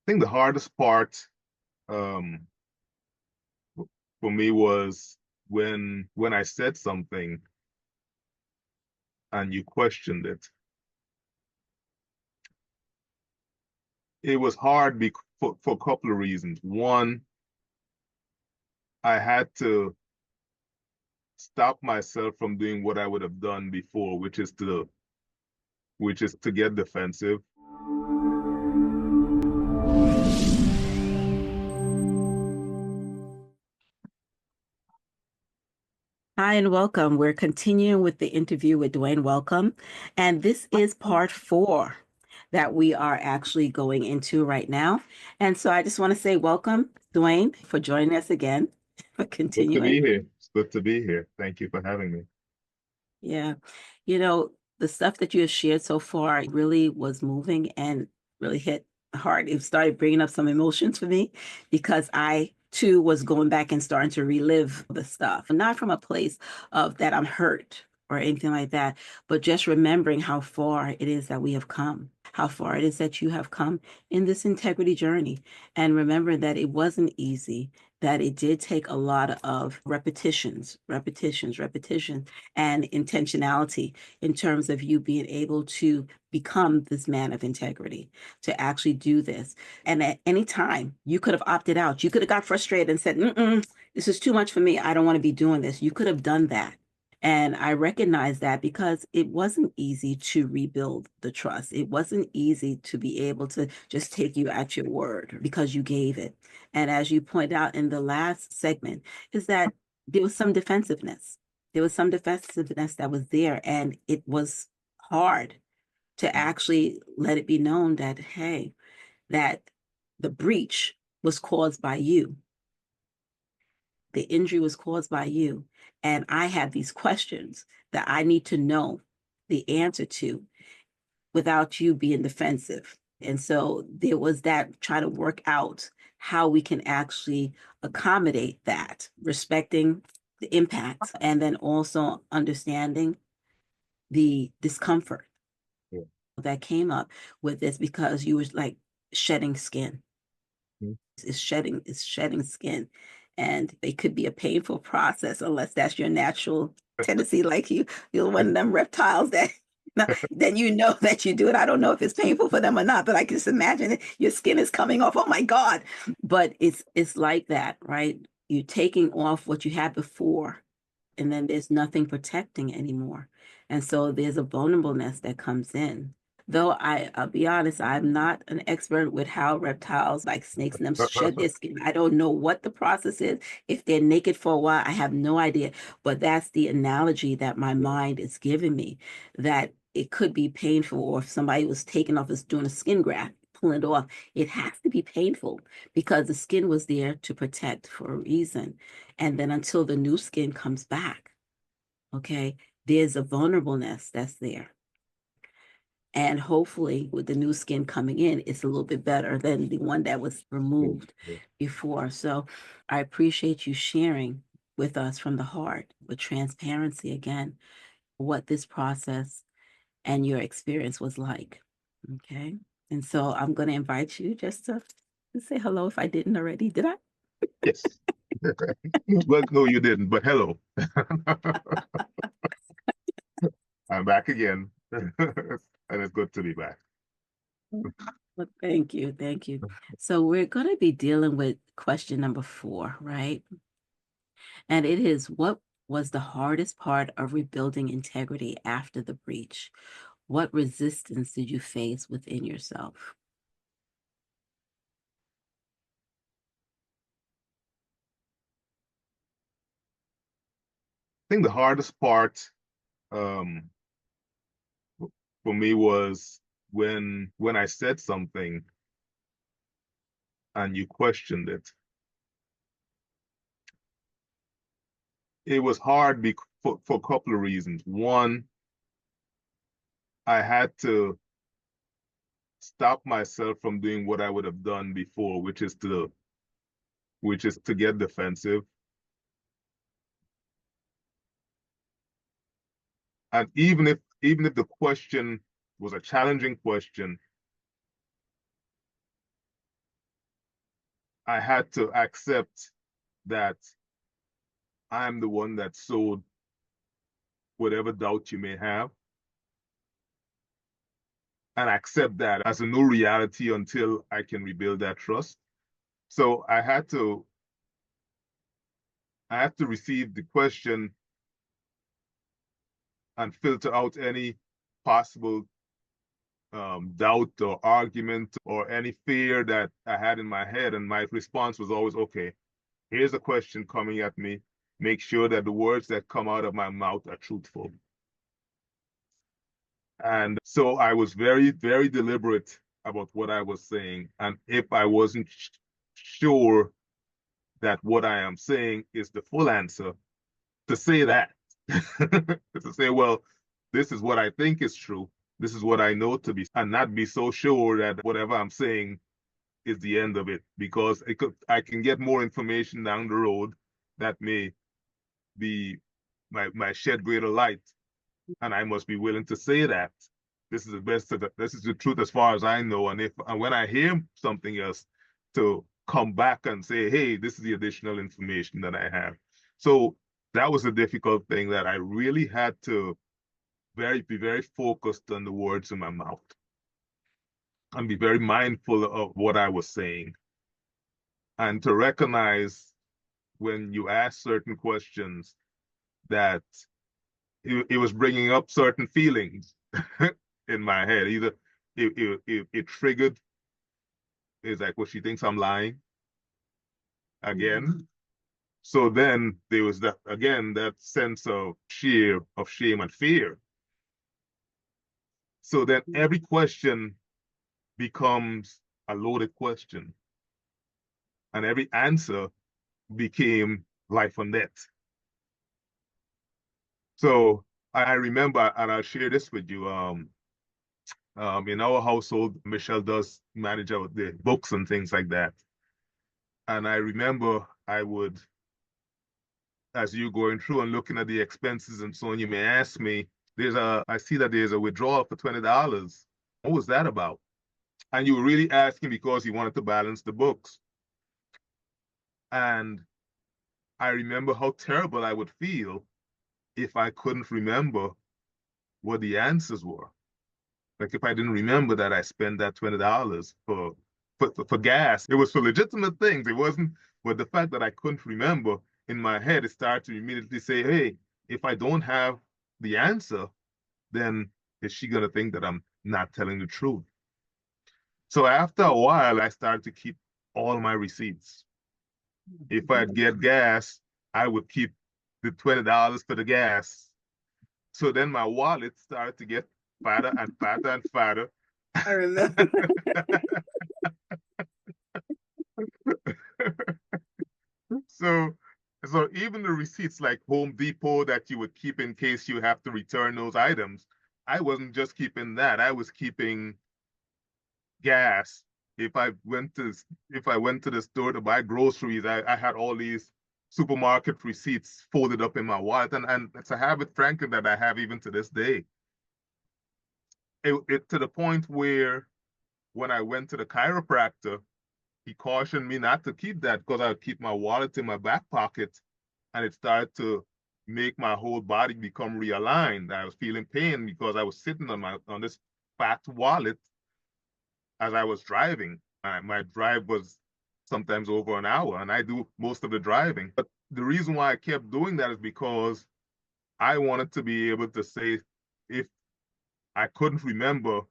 think the hardest part um, for me was when I said something and you questioned it. It was hard for a couple of reasons. One, I had to stop myself from doing what I would have done before, which is to get defensive. Hi and welcome. We're continuing with the interview with Dwain-Welcome, and this is part 4 that we are actually going into right now. And so I just want to say welcome, Dwain, for joining us again, for Good to be continuing. here. It's good to be here. Thank you for having me. Yeah. You know, the stuff that you have shared so far really was moving and really hit hard. It started bringing up some emotions for me because I too was going back and starting to relive the stuff, not from a place of that I'm hurt or anything like that, but just remembering how far it is that we have come, how far it is that you have come in this integrity journey. And remember that it wasn't easy, that it did take a lot of repetitions, and intentionality in terms of you being able to become this man of integrity, to actually do this. And at any time, you could have opted out. You could have got frustrated and said, this is too much for me. I don't want to be doing this. You could have done that. And I recognize that because it wasn't easy to rebuild the trust. It wasn't easy to be able to just take you at your word because you gave it. And as you pointed out in the last segment, is that there was some defensiveness. There was some defensiveness that was there, and it was hard to actually let it be known that, hey, that the breach was caused by you. The injury was caused by you. And I have these questions that I need to know the answer to without you being defensive. And so there was that trying to work out how we can actually accommodate that, respecting the impacts, and then also understanding the discomfort Yeah. that came up with this because you was like shedding skin. Mhm. It's shedding skin. And it could be a painful process unless that's your natural tendency, like you're one of them reptiles that then you know that you do it. I don't know if it's painful for them or not, but I can just imagine it. Your skin is coming off. Oh my God. But it's like that, right? You're taking off what you had before, and then there's nothing protecting anymore. And so there's a vulnerableness that comes in. Though I'll be honest, I'm not an expert with how reptiles like snakes and them shed their skin. I don't know what the process is. If they're naked for a while, I have no idea. But that's the analogy that my mind is giving me, that it could be painful, or if somebody was taking off, is doing a skin graft, pulling it off, it has to be painful because the skin was there to protect for a reason. And then until the new skin comes back, okay, there's a vulnerableness that's there. And hopefully, with the new skin coming in, it's a little bit better than the one that was Yeah. removed Yeah. before. So I appreciate you sharing with us from the heart, with transparency again, what this process and your experience was like. Okay. And so I'm going to invite you just to say hello if I didn't already. Did I? Yes. Well, no, you didn't, but hello. I'm back again. And it's good to be back. Well, thank you. Thank you. So we're going to be dealing with question number 4, right? And it is, what was the hardest part of rebuilding integrity after the breach? What resistance did you face within yourself? I think the hardest part um, for me was when I said something and you questioned it. It was hard for a couple of reasons. One, I had to stop myself from doing what I would have done before, which is to get defensive. And even if the question was a challenging question, I had to accept that I'm the one that sowed whatever doubt you may have, and accept that as a new reality until I can rebuild that trust. So I have to receive the question and filter out any possible doubt or argument or any fear that I had in my head. And my response was always, okay, here's a question coming at me. Make sure that the words that come out of my mouth are truthful. And so I was very, very deliberate about what I was saying. And if I wasn't sure that what I am saying is the full answer, to say that, to say, well, this is what I think is true. This is what I know to be, and not be so sure that whatever I'm saying is the end of it, because I can get more information down the road that may be my shed greater light, and I must be willing to say that this is the best of this is the truth as far as I know. And when I hear something else, to come back and say, hey, this is the additional information that I have. So that was a difficult thing, that I really had to be very focused on the words in my mouth and be very mindful of what I was saying, and to recognize when you ask certain questions that it was bringing up certain feelings in my head. Either it triggered, is like, well, she thinks I'm lying again. Mm-hmm. So then there was that, again, that sense of shame and fear. So then every question becomes a loaded question, and every answer became life or death. So I remember, and I'll share this with you. In our household, Michelle does manage the books and things like that. And I remember I would, as you going through and looking at the expenses and so on, you may ask me, I see that there's a withdrawal for $20. What was that about? And you were really asking because you wanted to balance the books. And I remember how terrible I would feel if I couldn't remember what the answers were. Like if I didn't remember that I spent that $20 for gas. It was for legitimate things. It wasn't, but the fact that I couldn't remember, in my head, it started to immediately say, hey, if I don't have the answer, then is she going to think that I'm not telling the truth? So after a while, I started to keep all my receipts. If I'd get gas, I would keep the $20 for the gas. So then my wallet started to get fatter and fatter and fatter. I remember. So even the receipts like Home Depot that you would keep in case you have to return those items, I wasn't just keeping that. I was keeping gas. If I went to the store to buy groceries, I had all these supermarket receipts folded up in my wallet, and it's a habit, frankly, that I have even to this day. It to the point where when I went to the chiropractor, he cautioned me not to keep that because I would keep my wallet in my back pocket, and it started to make my whole body become realigned. I was feeling pain because I was sitting on this fat wallet as I was driving. My drive was sometimes over an hour, and I do most of the driving. But the reason why I kept doing that is because I wanted to be able to say, if I couldn't remember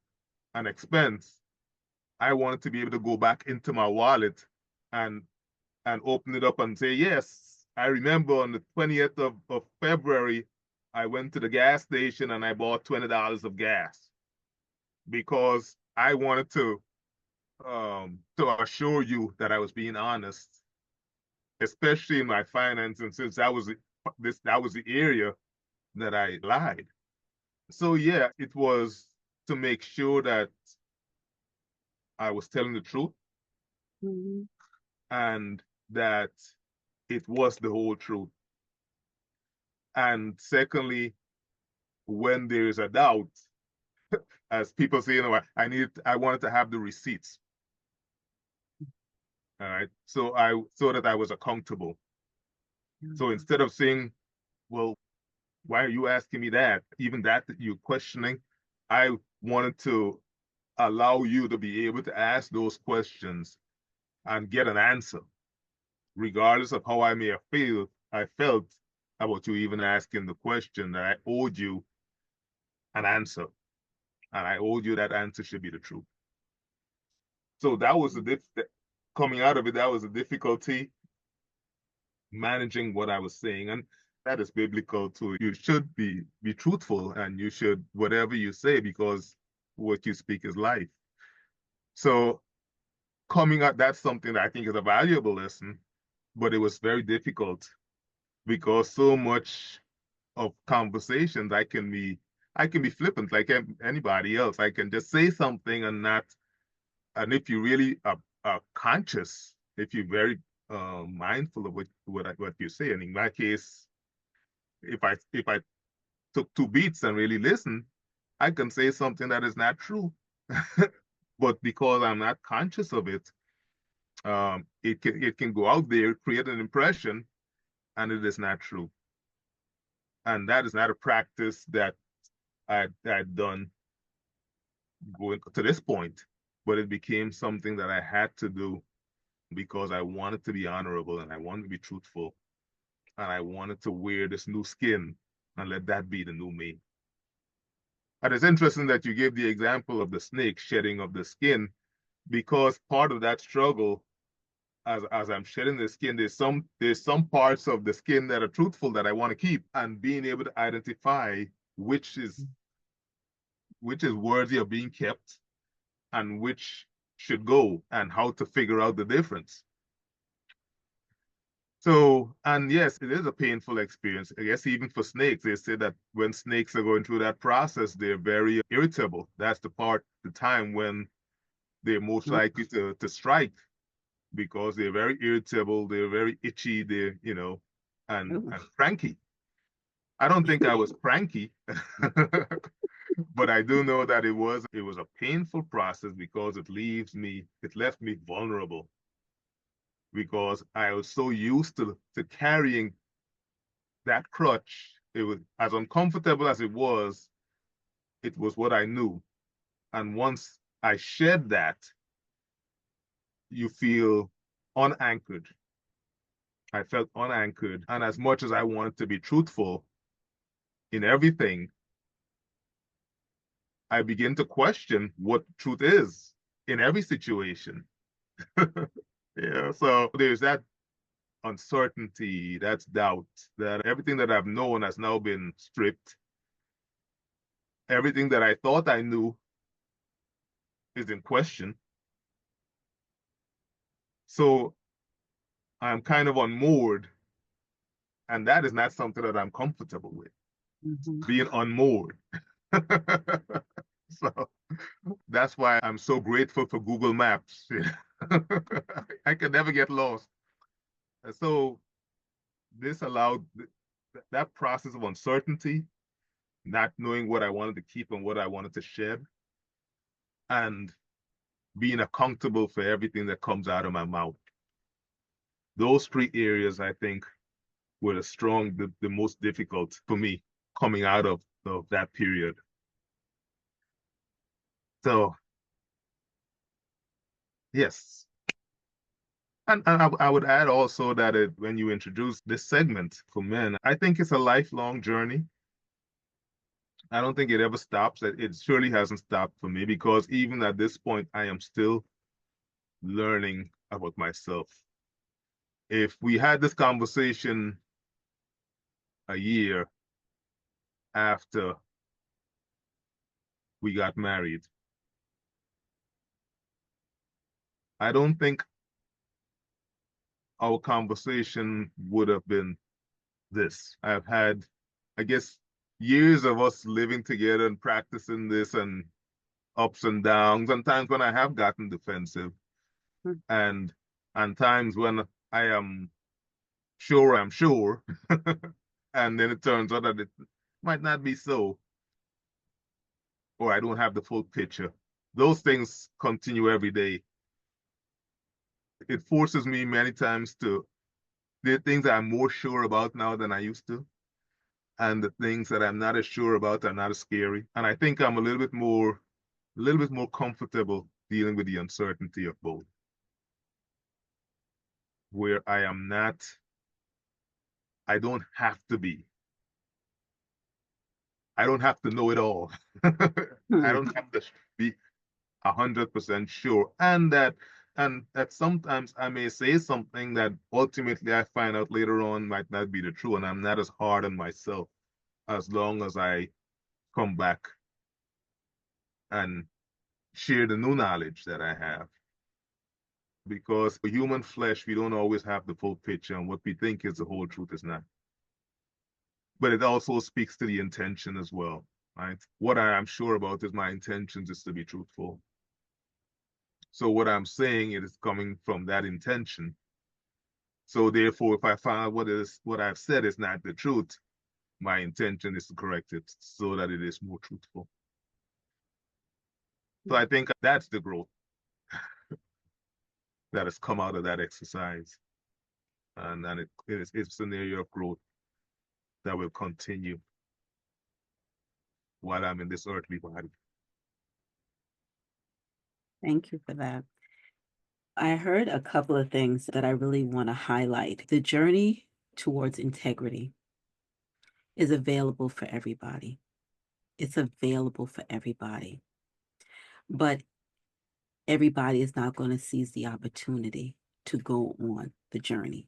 an expense, I wanted to be able to go back into my wallet and open it up and say, yes, I remember on the 20th of February, I went to the gas station and I bought $20 of gas, because I wanted to assure you that I was being honest, especially in my finances, since that was the area that I lied. So yeah, it was to make sure that I was telling the truth, mm-hmm. and that it was the whole truth. And secondly, when there is a doubt, as people say, I wanted to have the receipts. All right. So that I was accountable. So Mhm. instead of saying, well, why are you asking me that? Even that you're questioning, I wanted to allow you to be able to ask those questions and get an answer, regardless of how I felt about you even asking the question, that I owed you an answer. And I owed you that answer should be the truth. So that was coming out of it, that was a difficulty managing what I was saying. And that is biblical too. You should be truthful, and you should whatever you say, because what you speak is life. So coming out, that's something that I think is a valuable lesson, but it was very difficult because so much of conversations I can be flippant like anybody else. I can just say something and not, and if you really are conscious, if you're very mindful of what you say, and in my case, if I took two beats and really listen, I can say something that is not true. But because I'm not conscious of it, it can go out there, create an impression, and it is not true. And that is not a practice that I'd done going to this point, but it became something that I had to do because I wanted to be honorable and I wanted to be truthful and I wanted to wear this new skin and let that be the new me. And it's interesting that you gave the example of the snake shedding of the skin, because part of that struggle, as I'm shedding the skin, there's some parts of the skin that are truthful that I want to keep, and being able to identify which is which is worthy of being kept and which should go, and how to figure out the difference. So, and yes, it is a painful experience. I guess even for snakes, they say that when snakes are going through that process, they're very irritable. That's the time when they're most likely to strike, because they're very irritable, they're very itchy, Ooh. and cranky. I don't think I was cranky, but I do know that it was a painful process because it left me vulnerable, because I was so used to carrying that crutch. It was as uncomfortable as it was what I knew. And once I shed that, you feel unanchored. I felt unanchored. And as much as I wanted to be truthful in everything, I begin to question what truth is in every situation. Yeah. So there's that uncertainty, that's doubt, that everything that I've known has now been stripped. Everything that I thought I knew is in question. So I'm kind of unmoored, and that is not something that I'm comfortable with, Mhm. being unmoored. So that's why I'm so grateful for Google Maps. I can never get lost. So this allowed that process of uncertainty, not knowing what I wanted to keep and what I wanted to shed, and being accountable for everything that comes out of my mouth. Those three areas, I think, were the most difficult for me coming out of that period. So yes. And I would add also that when you introduce this segment for men, I think it's a lifelong journey. I don't think it ever stops. It surely hasn't stopped for me, because even at this point, I am still learning about myself. If we had this conversation a year after we got married, I don't think our conversation would have been this. I've had, I guess, years of us living together and practicing this, and ups and downs, and times when I have gotten defensive, Mhm. and times when I am sure I'm sure, and then it turns out that it might not be so, or I don't have the full picture. Those things continue every day. It forces me many times to, there are things I'm more sure about now than I used to. And the things that I'm not as sure about are not as scary. And I think I'm a little bit more comfortable dealing with the uncertainty of both, where I am not, I don't have to be. I don't have to know it all. I Hmm. don't have to be 100% sure. And that sometimes I may say something that ultimately I find out later on might not be the truth, and I'm not as hard on myself as long as I come back and share the new knowledge that I have. Because for human flesh, we don't always have the full picture, and what we think is the whole truth is not. But it also speaks to the intention as well, right? What I am sure about is my intentions is to be truthful. So what I'm saying, it is coming from that intention. So therefore, if I find out what I've said is not the truth, my intention is to correct it so that it is more truthful. So I think that's the growth that has come out of that exercise. And it's an area of growth that will continue while I'm in this earthly body. Thank you for that. I heard a couple of things that I really want to highlight. The journey towards integrity is available for everybody. It's available for everybody. But everybody is not going to seize the opportunity to go on the journey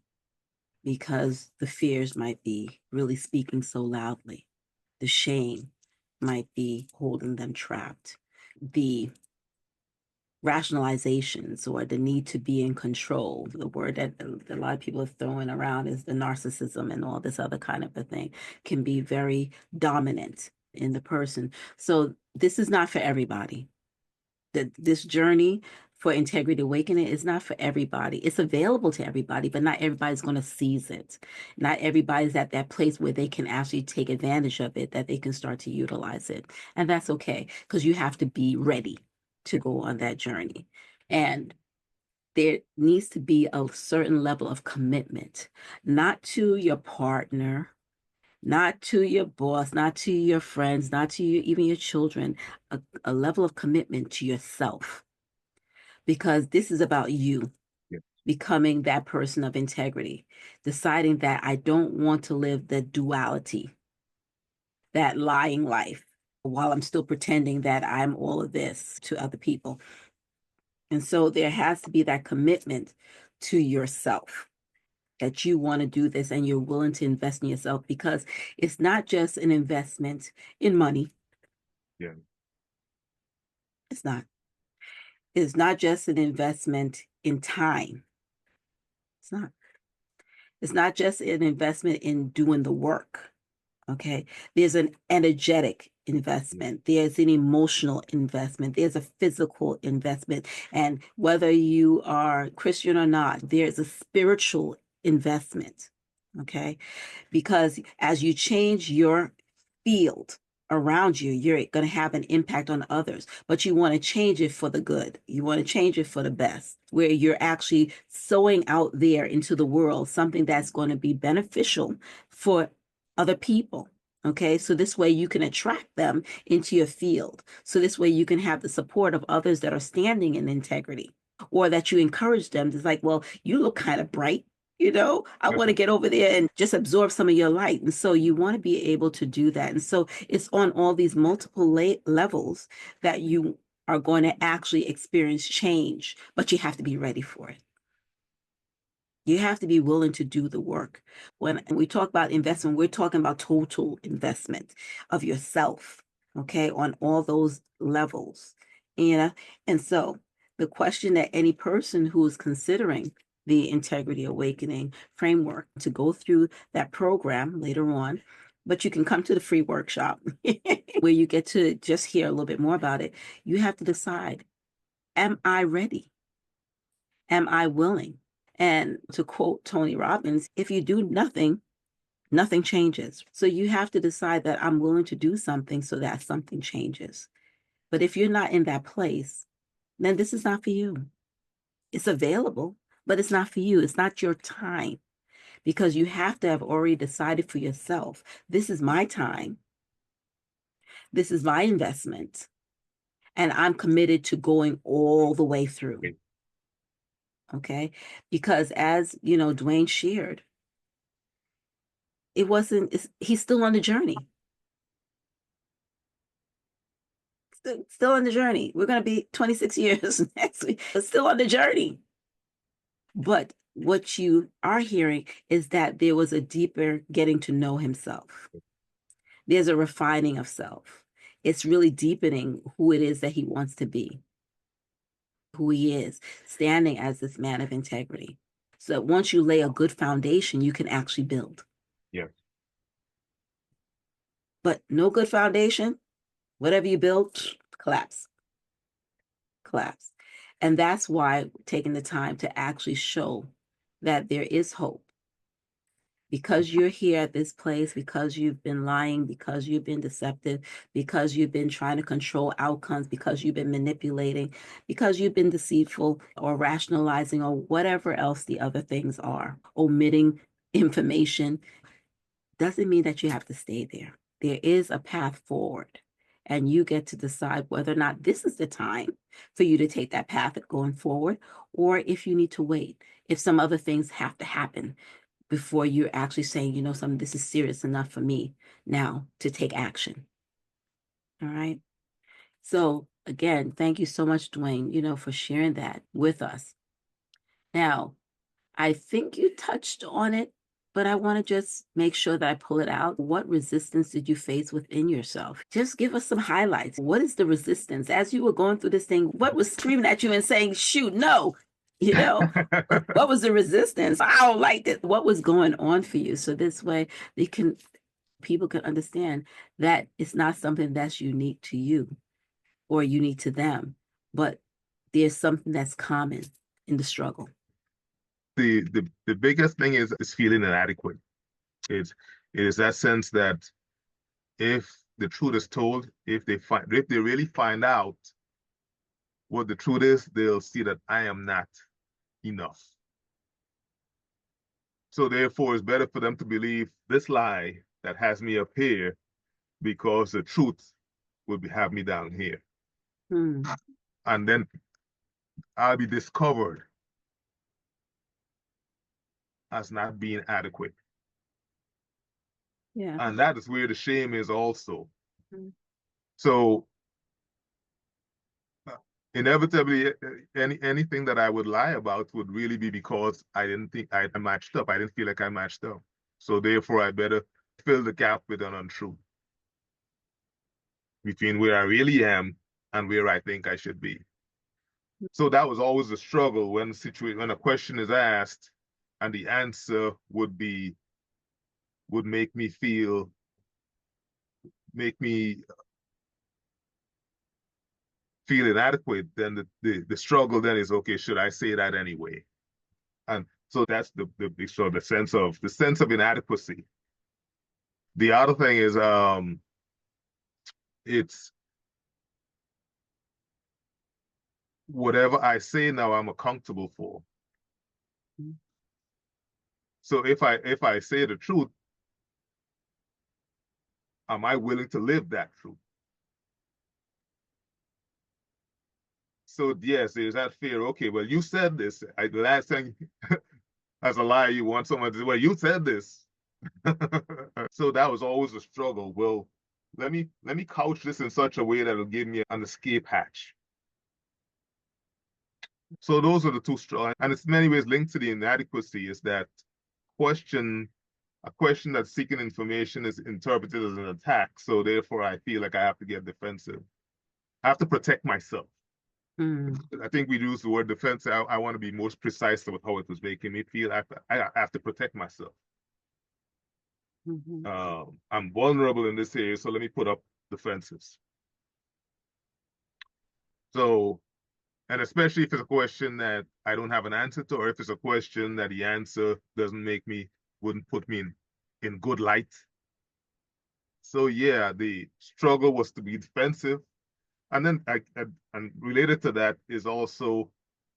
because the fears might be really speaking so loudly. The shame might be holding them trapped. The rationalizations or the need to be in control. The word that a lot of people are throwing around is the narcissism and all this other kind of a thing can be very dominant in the person. So this is not for everybody. This journey for integrity awakening is not for everybody. It's available to everybody, but not everybody's going to seize it. Not everybody's at that place where they can actually take advantage of it, that they can start to utilize it. And that's okay, because you have to be ready to go on that journey. And there needs to be a certain level of commitment, not to your partner, not to your boss, not to your friends, not to you, even your children, a level of commitment to yourself, because this is about you Yeah. becoming that person of integrity, deciding that I don't want to live the duality, that lying life, while I'm still pretending that I'm all of this to other people. And so there has to be that commitment to yourself that you want to do this and you're willing to invest in yourself, because it's not just an investment in money. Yeah. It's not. It's not just an investment in time. It's not. It's not just an investment in doing the work. Okay. There's an energetic Yeah. investment. There's an emotional investment. There's a physical investment. And whether you are Christian or not, there's a spiritual investment. Okay. Because as you change your field around you, you're going to have an impact on others, but you want to change it for the good. You want to change it for the best, where you're actually sowing out there into the world something that's going to be beneficial for other people. Okay, so this way you can attract them into your field. So this way you can have the support of others that are standing in integrity, or that you encourage them. It's like, well, you look kind of bright. I want to get over there and just absorb some of your light. And so you want to be able to do that. And so it's on all these multiple levels that you are going to actually experience change, but you have to be ready for it. You have to be willing to do the work. When we talk about investment, we're talking about total investment of yourself, okay, on all those levels. And, and so the question that any person who is considering the Integrity Awakening framework to go through that program later on, but you can come to the free workshop where you get to just hear a little bit more about it. You have to decide, am I ready? Am I willing? And to quote Tony Robbins, if you do nothing, nothing changes. So you have to decide that I'm willing to do something so that something changes. But if you're not in that place, then this is not for you. It's available, but it's not for you. It's not your time, because you have to have already decided for yourself, this is my time, this is my investment, and I'm committed to going all the way through. Okay? Because as, Dwayne shared, he's still on the journey. Still on the journey. We're going to be 26 years next week. Still on the journey. But what you are hearing is that there was a deeper getting to know himself. There's a refining of self. It's really deepening who it is that he wants to be, who he is, standing as this man of integrity. So that once you lay a good foundation, you can actually build. Yes. But no good foundation, whatever you build, collapse. And that's why taking the time to actually show that there is hope. Because you're here at this place, because you've been lying, because you've been deceptive, because you've been trying to control outcomes, because you've been manipulating, because you've been deceitful or rationalizing or whatever else the other things are, omitting information, doesn't mean that you have to stay there. There is a path forward, and you get to decide whether or not this is the time for you to take that path going forward, or if you need to wait, if some other things have to happen before you're actually saying, this is serious enough for me now to take action. All right. So again, thank you so much, Dwain, for sharing that with us. Now, I think you touched on it, but I want to just make sure that I pull it out. What resistance did you face within yourself? Just give us some highlights. What is the resistance? As you were going through this thing, what was screaming at you and saying, shoot, no, what was the resistance? I don't like it. What was going on for you? So this way people can understand that it's not something that's unique to you or unique to them, but there's something that's common in the struggle. The biggest thing is feeling inadequate. It is that sense that if the truth is told, if they really find out what the truth is, they'll see that I am not enough. So therefore, it's better for them to believe this lie that has me up here, because the truth will have me down here. And then I'll be discovered as not being adequate. Yeah. And that is where the shame is also. So inevitably, anything that I would lie about would really be because I didn't think I matched up. I didn't feel like I matched up. So therefore, I better fill the gap with an untruth between where I really am and where I think I should be. So that was always a struggle when a question is asked and the answer would make me feel inadequate. Then the struggle then is, okay, should I say that anyway? And so that's the sense of inadequacy. The other thing is it's whatever I say now I'm accountable for. So if I say the truth, am I willing to live that truth? So yes, there's that fear. Okay, well, you said this. The last time, as a liar, you want someone to say, well, you said this. So that was always a struggle. Well, let me couch this in such a way that will give me an escape hatch. So those are the two struggles, and it's in many ways linked to the inadequacy. Is that a question that's seeking information is interpreted as an attack. So therefore, I feel like I have to get defensive. I have to protect myself. I think we use the word defense. I want to be most precise about how it was making me feel. I have to protect myself. I'm vulnerable in this area, so let me put up defenses. So, and especially if it's a question that I don't have an answer to, or if it's a question that the answer wouldn't put me in good light. So yeah, the struggle was to be defensive. And then and related to that is also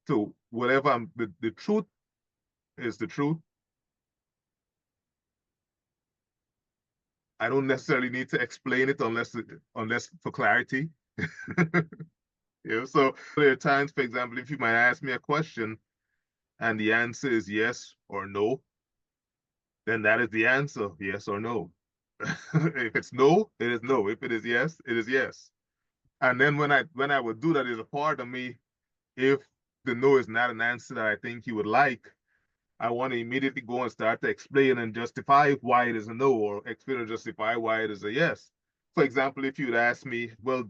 to whatever the truth is the truth. I don't necessarily need to explain it unless for clarity. So there are times, for example, if you might ask me a question and the answer is yes or no, then that is the answer, yes or no. If it's no, it is no. If it is yes, it is yes. And then when I would do that, there's a part of me, if the no is not an answer that I think you would like, I want to immediately go and start to explain and justify why it is a no, or explain and justify why it is a yes. For example, if you'd ask me, well,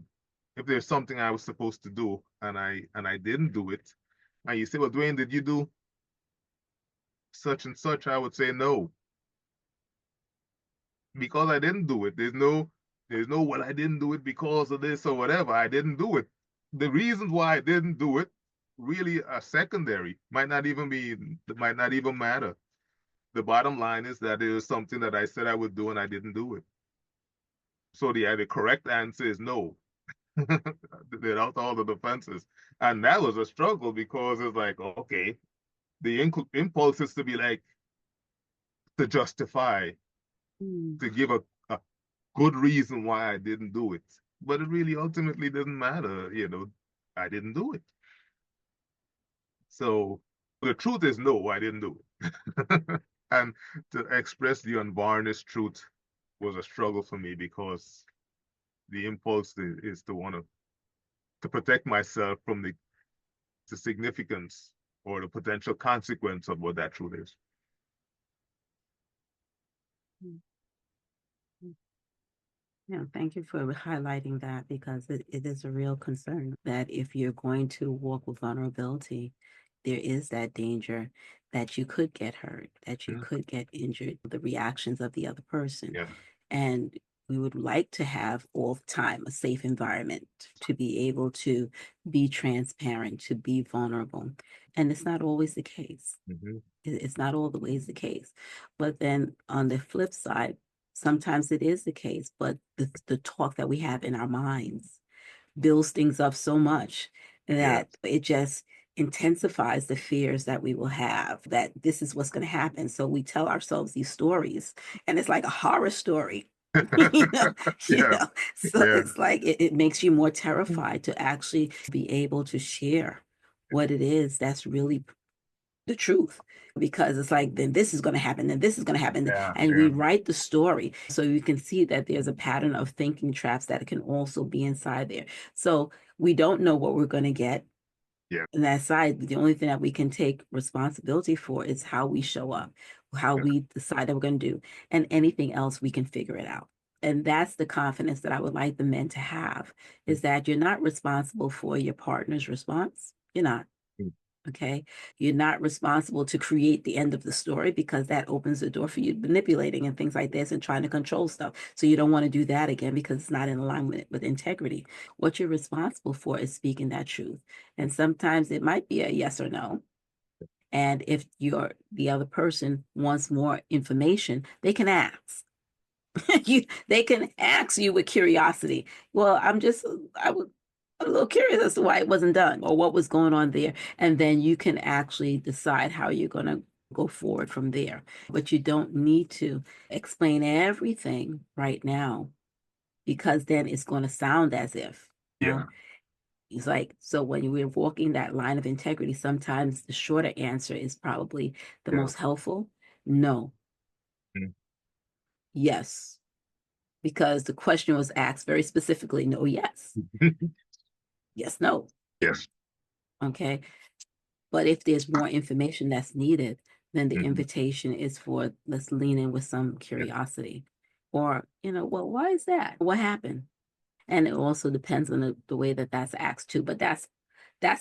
if there's something I was supposed to do and I didn't do it, and you say, well, Dwayne, did you do such and such? I would say no, because I didn't do it. There's no, well, I didn't do it because of this or whatever. I didn't do it. The reasons why I didn't do it really are secondary. Might not even matter. The bottom line is that it was something that I said I would do and I didn't do it. So the correct answer is no, without all the defenses. And that was a struggle because it's like, okay, the impulse is to be like, to justify, to give a good reason why I didn't do it. But it really ultimately doesn't matter. I didn't do it. So the truth is no, I didn't do it. And to express the unvarnished truth was a struggle for me because the impulse is to want to protect myself from the significance or the potential consequence of what that truth is. Yeah, thank you for highlighting that because it is a real concern that if you're going to walk with vulnerability, there is that danger that you could get hurt, that you could get injured, the reactions of the other person. Yeah. And we would like to have all the time a safe environment to be able to be transparent, to be vulnerable. And it's not always the case. Mm-hmm. It's not always the case. But then on the flip side, sometimes it is the case, but the talk that we have in our minds builds things up so much Yes. that it just intensifies the fears that we will have that this is what's going to happen. So we tell ourselves these stories, and it's like a horror story. you know, you Yes. know. So Yeah. it's like it makes you more terrified to actually be able to share what it is that's really the truth, because it's like then this is going to happen, then this is going to happen, Yeah. and we Yeah. write the story so you can see that there's a pattern of thinking traps that can also be inside there. So we don't know what we're going to get. Yeah. And that side, the only thing that we can take responsibility for is how we show up, how Yeah. we decide that we're going to do, and anything else we can figure it out. And that's the confidence that I would like the men to have, is that you're not responsible for your partner's response. You're not. Okay. You're not responsible to create the end of the story, because that opens the door for you manipulating and things like this and trying to control stuff. So you don't want to do that again because it's not in alignment with integrity. What you're responsible for is speaking that truth. And sometimes it might be a yes or no. And if the other person wants more information, they can ask. They can ask you with curiosity. Well, I would I'm a little curious as to why it wasn't done or what was going on there. And then you can actually decide how you're going to go forward from there. But you don't need to explain everything right now, because then it's going to sound as if, you know, Yeah. it's like, so when we're walking that line of integrity, sometimes the shorter answer is probably the Yeah. most helpful. No, Mm. yes, because the question was asked very specifically, no, yes, yes, no. Yes. Okay. But if there's more information that's needed, then the Mm-hmm. invitation is for let's lean in with some Yeah. curiosity. Or, well, why is that? What happened? And it also depends on the way that that's asked too. But that's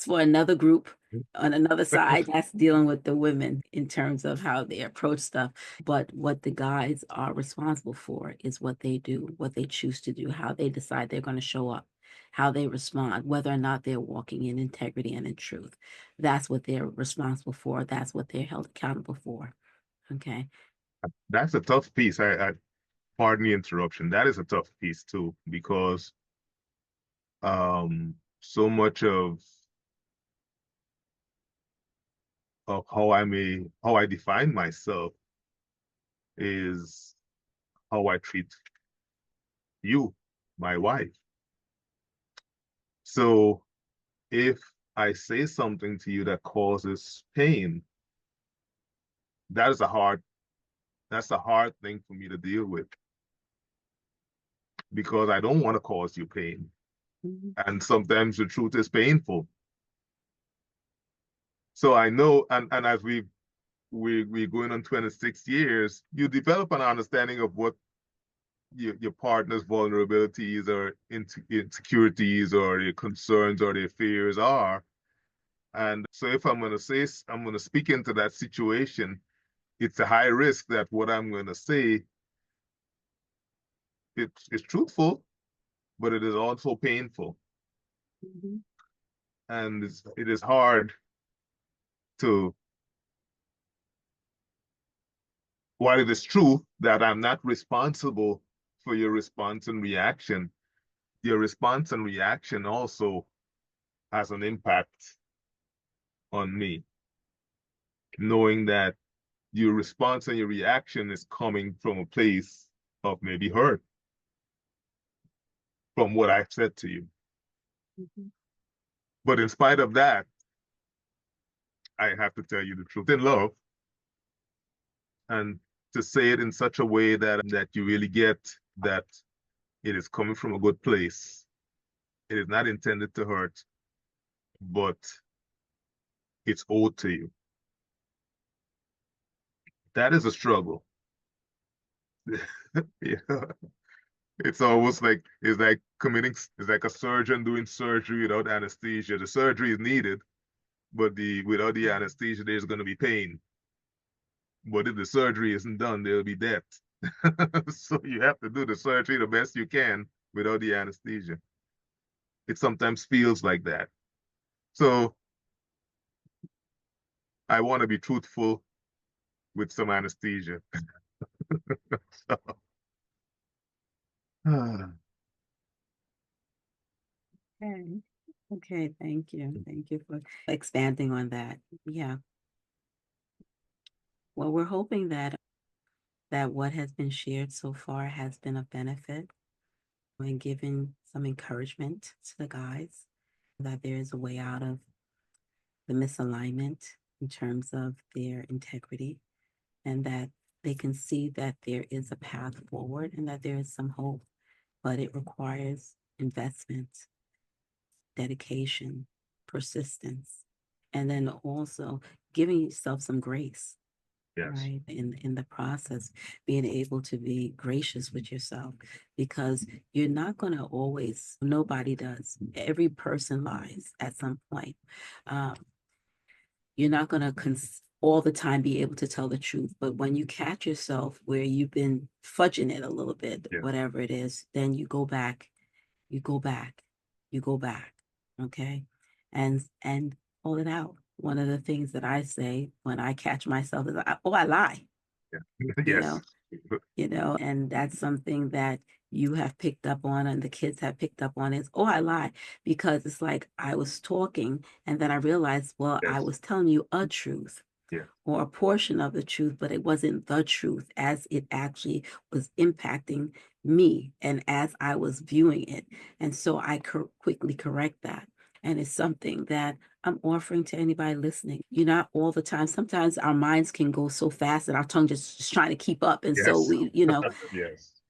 for another group on another side. That's dealing with the women in terms of how they approach stuff. But what the guys are responsible for is what they do, what they choose to do, how they decide they're going to show up, how they respond, whether or not they're walking in integrity and in truth. That's what they're responsible for. That's what they're held accountable for. Okay. That's a tough piece. I pardon the interruption. That is a tough piece too, because so much of how I define myself is how I treat you, my wife. So if I say something to you that causes pain, that is that's a hard thing for me to deal with because I don't want to cause you pain. Mhm. And sometimes the truth is painful. So I know, and as we're going on 26 years, you develop an understanding of what your partner's vulnerabilities or insecurities or their concerns or their fears are. And so if I'm going to speak into that situation, it's a high risk that what I'm going to say, it's truthful, but it is also painful. Mhm. And it is hard to, while it is true that I'm not responsible for your response and reaction, your response and reaction also has an impact on me, knowing that your response and your reaction is coming from a place of maybe hurt from what I've said to you. Mhm. But in spite of that, I have to tell you the truth in love and to say it in such a way that you really get that it is coming from a good place. It is not intended to hurt, but it's owed to you. That is a struggle. Yeah. It's almost like it's like a surgeon doing surgery without anesthesia. The surgery is needed, but the without the anesthesia, there's going to be pain. But if the surgery isn't done, there'll be death. So you have to do the surgery the best you can without the anesthesia. It sometimes feels like that. So I want to be truthful with some anesthesia. Okay. Okay, thank you. Thank you for expanding on that. Yeah. Well, we're hoping that what has been shared so far has been of benefit and given some encouragement to the guys that there is a way out of the misalignment in terms of their integrity and that they can see that there is a path forward and that there is some hope, but it requires investment, dedication, persistence, and then also giving yourself some grace, Yes. right? In the process, being able to be gracious with yourself because you're not going to always, nobody does. Every person lies at some point. Um, you're not going to all the time be able to tell the truth. But when you catch yourself where you've been fudging it a little bit, Yeah. whatever it is, then you go back, you go back, you go back. Okay. And pull it out. One of the things that I say when I catch myself is, oh, I lie, Yeah. you Yes. know, and that's something that you have picked up on and the kids have picked up on is, oh, I lie, because it's like I was talking and then I realized, well, I Yes. was telling you a truth Yeah. or a portion of the truth, but it wasn't the truth as it actually was impacting me and as I was viewing it. And so I quickly correct that. And it's something that I'm offering to anybody listening. You're not all the time. Sometimes our minds can go so fast that our tongue just trying to keep up. And so Yes. we, Yes.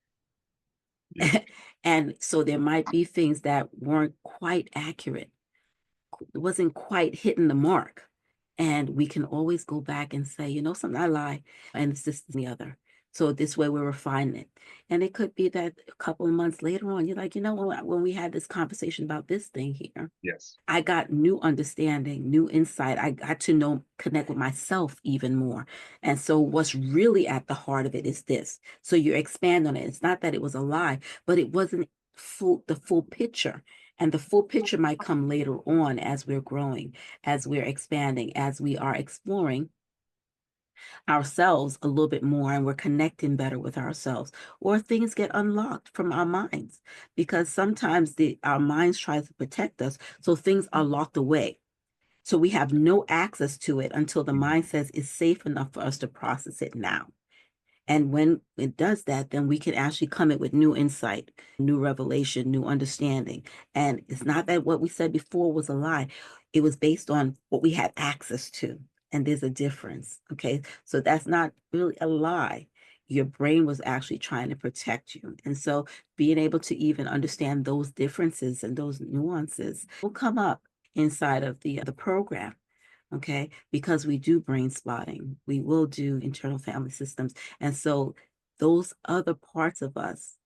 Yes. and so there might be things that weren't quite accurate. It wasn't quite hitting the mark. And we can always go back and say, something, I lie, and it's this and the other. So this way we're refining it. And it could be that a couple of months later on, you're like, when we had this conversation about this thing here, Yes. I got new understanding, new insight. I got to connect with myself even more. And so what's really at the heart of it is this. So you expand on it. It's not that it was a lie, but it wasn't the full picture. And the full picture might come later on as we're growing, as we're expanding, as we are exploring ourselves a little bit more and we're connecting better with ourselves, or things get unlocked from our minds because sometimes our minds try to protect us, so things are locked away. So we have no access to it until the mind says it's safe enough for us to process it now. And when it does that, then we can actually come in with new insight, new revelation, new understanding. And it's not that what we said before was a lie. It was based on what we had access to. And there's a difference. Okay. So that's not really a lie. Your brain was actually trying to protect you. And so being able to even understand those differences and those nuances will come up inside of the program. Okay, because we do brain spotting, we will do internal family systems. And so those other parts of us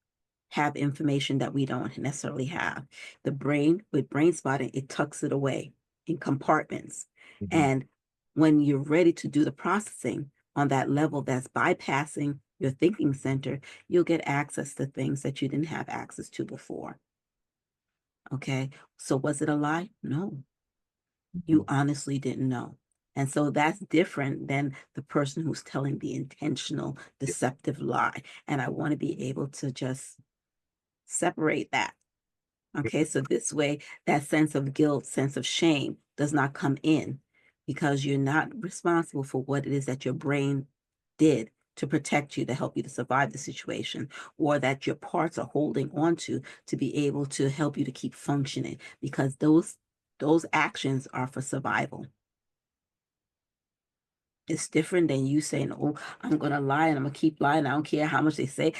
have information that we don't necessarily have. The brain, with brain spotting, it tucks it away in compartments. Mhm. And when you're ready to do the processing on that level that's bypassing your thinking center, you'll get access to things that you didn't have access to before. Okay, so was it a lie? No, you Mhm. honestly didn't know. And so that's different than the person who's telling the intentional, Yeah. deceptive lie. And I want to be able to just separate that. Okay. So this way, that sense of guilt, sense of shame does not come in because you're not responsible for what it is that your brain did to protect you, to help you to survive the situation, or that your parts are holding on to be able to help you to keep functioning because those actions are for survival. It's different than you saying, "Oh, I'm gonna lie and I'm gonna keep lying. I don't care how much they say,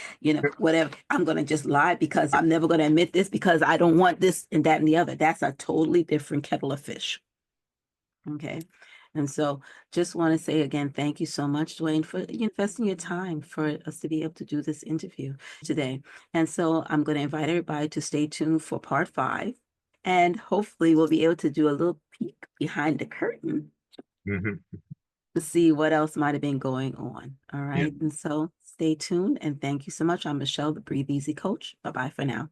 whatever. I'm gonna just lie because I'm never gonna admit this because I don't want this and that and the other." That's a totally different kettle of fish. Okay. And so just want to say again, thank you so much, Dwayne, for investing your time for us to be able to do this interview today. And so I'm going to invite everybody to stay tuned for part 5. And hopefully we'll be able to do a little peek behind the curtain Mhm. to see what else might have been going on. All Yeah. right. And so stay tuned and thank you so much. I'm Michelle, the Breathe Easy Coach. Bye bye for now.